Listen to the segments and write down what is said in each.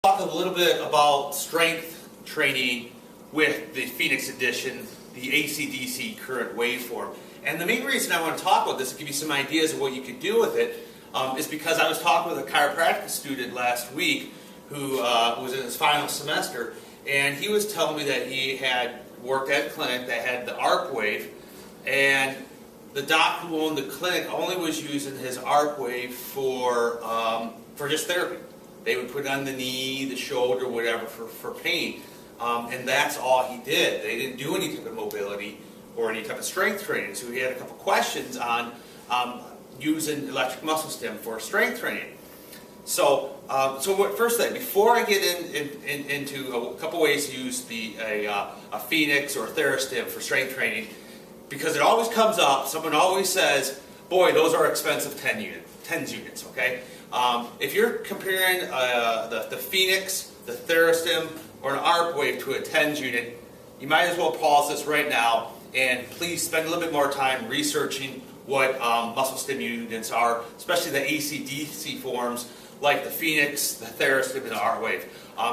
Talk a little bit about strength training with the Phoenix edition, the AC/DC current waveform. And the main reason I want to talk about this, to give you some ideas of what you could do with it, is because I was talking with a chiropractic student last week who was in his final semester, and he was telling me that he had worked at a clinic that had the arc wave, and the doc who owned the clinic only was using his arc wave for just therapy. They would put it on the knee, the shoulder, whatever, for pain. And that's all he did. They didn't do any type of mobility or any type of strength training. So he had a couple questions on using electric muscle stim for strength training. So, first thing, before I get into a couple ways to use a Phoenix or a Therastim for strength training, because it always comes up, someone always says, boy, those are expensive 10 units, okay? If you're comparing the Phoenix, the Therastim, or an arc wave to a TENS unit, you might as well pause this right now and please spend a little bit more time researching what muscle stim units are, especially the AC/DC forms like the Phoenix, the Therastim, and the arc wave.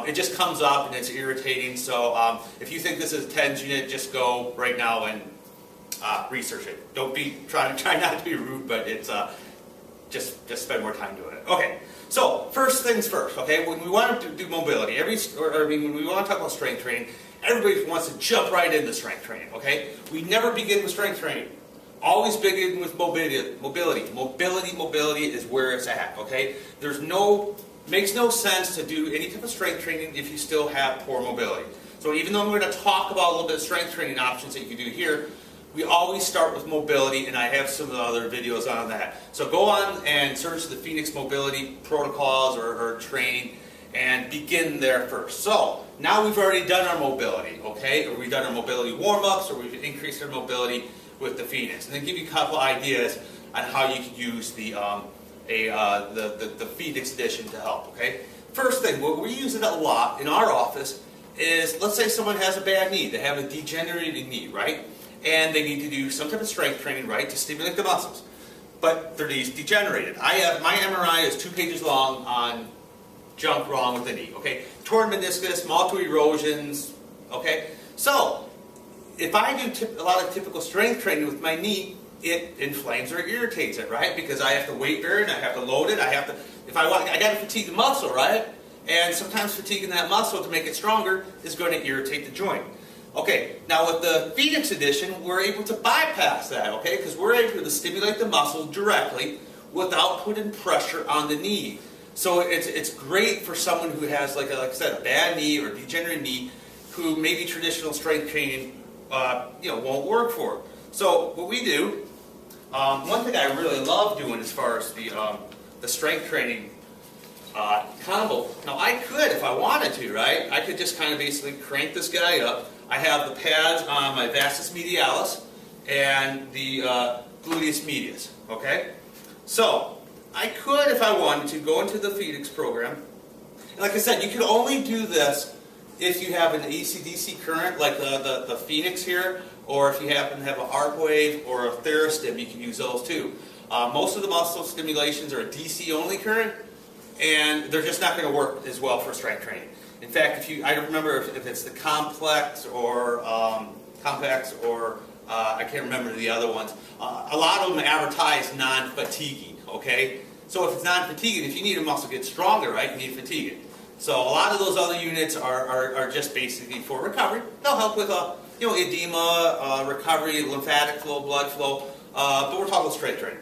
It just comes up and it's irritating, so if you think this is a TENS unit, just go right now and research it. Don't be try not to be rude, but it's just spend more time doing it. Okay, so first things first. Okay, when we want to do mobility, when we want to talk about strength training, everybody wants to jump right into strength training. Okay, we never begin with strength training. Always begin with mobility. Mobility is where it's at. Okay, makes no sense to do any type of strength training if you still have poor mobility. So even though I'm going to talk about a little bit of strength training options that you can do here, we always start with mobility, and I have some other videos on that. So go on and search the Phoenix mobility protocols or training and begin there first. So now we've already done our mobility, okay? Or we've done our mobility warm-ups, or we've increased our mobility with the Phoenix. And then give you a couple ideas on how you can use the Phoenix edition to help, okay? First thing, what we use it a lot in our office is, let's say someone has a bad knee. They have a degenerating knee, right? And they need to do some type of strength training, right, to stimulate the muscles. But their knee's degenerated. My MRI is 2 pages long on junk wrong with the knee, okay? Torn meniscus, multiple erosions, okay? So, if I do a lot of typical strength training with my knee, it inflames or irritates it, right? Because I have to weight bear it, I have to load it, I got to fatigue the muscle, right? And sometimes fatiguing that muscle to make it stronger is going to irritate the joint. Okay, now with the Phoenix edition, we're able to bypass that, okay? Because we're able to stimulate the muscle directly without putting pressure on the knee. So it's great for someone who has, like I said, a bad knee or degenerated knee, who maybe traditional strength training won't work for. So what we do, one thing I really love doing as far as the strength training combo. Now I could, if I wanted to, right? I could just kind of basically crank this guy up. I have the pads on my vastus medialis and the gluteus medius, okay? So, I could, if I wanted to, go into the Phoenix program. And like I said, you can only do this if you have an AC/DC current, like the Phoenix here, or if you happen to have an arc wave or a Therastim, you can use those too. Most of the muscle stimulations are a DC only current, and they're just not going to work as well for strength training. In fact, I don't remember if it's the complex or I can't remember the other ones. A lot of them advertise non-fatiguing, okay? So if it's non-fatiguing, if you need a muscle to get stronger, right, you need to fatigue it. So a lot of those other units are just basically for recovery. They'll help with edema, recovery, lymphatic flow, blood flow, but we're talking about strength training.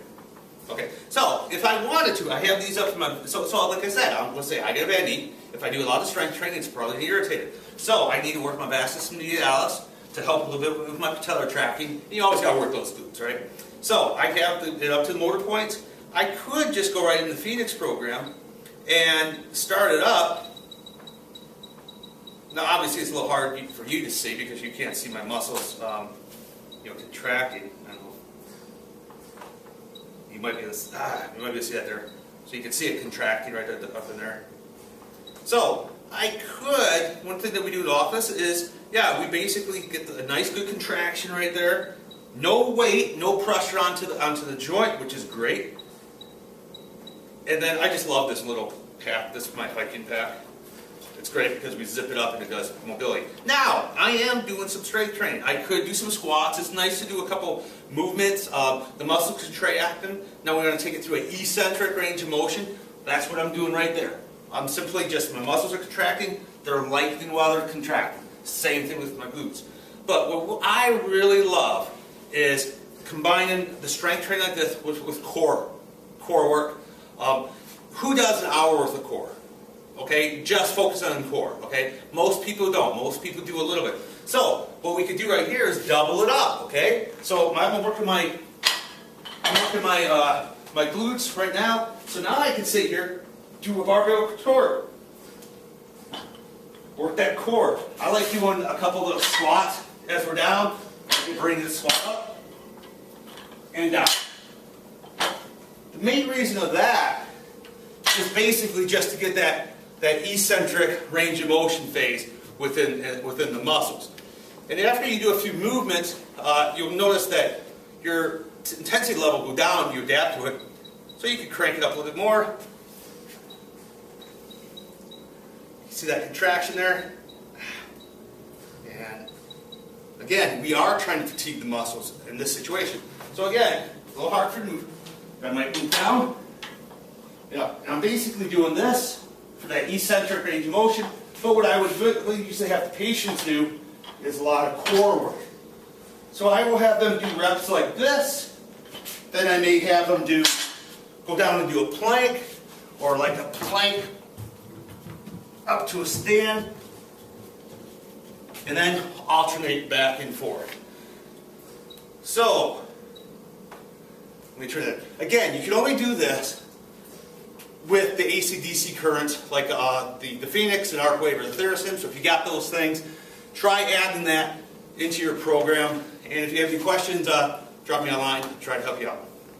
Okay, so if I wanted to, I have these up to my, so like I said, let's say I get a bad knee. If I do a lot of strength training, it's probably irritated. So I need to work my vastus medialis to help a little bit with my patellar tracking. And you always got to work those glutes, right? So I have it up to the motor points. I could just go right into the Phoenix program and start it up. Now obviously it's a little hard for you to see because you can't see my muscles contracting. I don't know. You might be able to see that there. So you can see it contracting right up in there. So I could, one thing that we do in the office is, we basically get a nice good contraction right there. No weight, no pressure onto the joint, which is great. And then I just love this little pack. This is my hiking pack. It's great because we zip it up and it does mobility. Now, I am doing some strength training. I could do some squats. It's nice to do a couple movements. The muscles contracting. Now we're going to take it through an eccentric range of motion. That's what I'm doing right there. I'm simply just, my muscles are contracting, they're lengthening while they're contracting. Same thing with my glutes. But what I really love is combining the strength training like this with core work. Who does an hour worth of core? Okay, just focus on core. Okay, most people don't. Most people do a little bit. So what we could do right here is double it up. Okay, so I'm working my my glutes right now. So now I can sit here, do a barbell core. Work that core. I like doing a couple little squats as we're down. Bring this squat up and down. The main reason of that is basically just to get that eccentric range of motion phase within the muscles. And after you do a few movements, you'll notice that your intensity level will go down, you adapt to it. So you can crank it up a little bit more. See that contraction there? And again, we are trying to fatigue the muscles in this situation. So again, a little hard to move. I might move down. Yeah, and I'm basically doing this for that eccentric range of motion. But what I would usually have the patients do is a lot of core work. So I will have them do reps like this. Then I may have them go down and do a plank, or like a plank up to a stand, and then alternate back and forth. So, let me try that. Again, you can only do this with the AC/DC current, like the Phoenix and Arc Wave or the Therastim. So if you got those things, try adding that into your program. And if you have any questions, drop me a line. Try to help you out.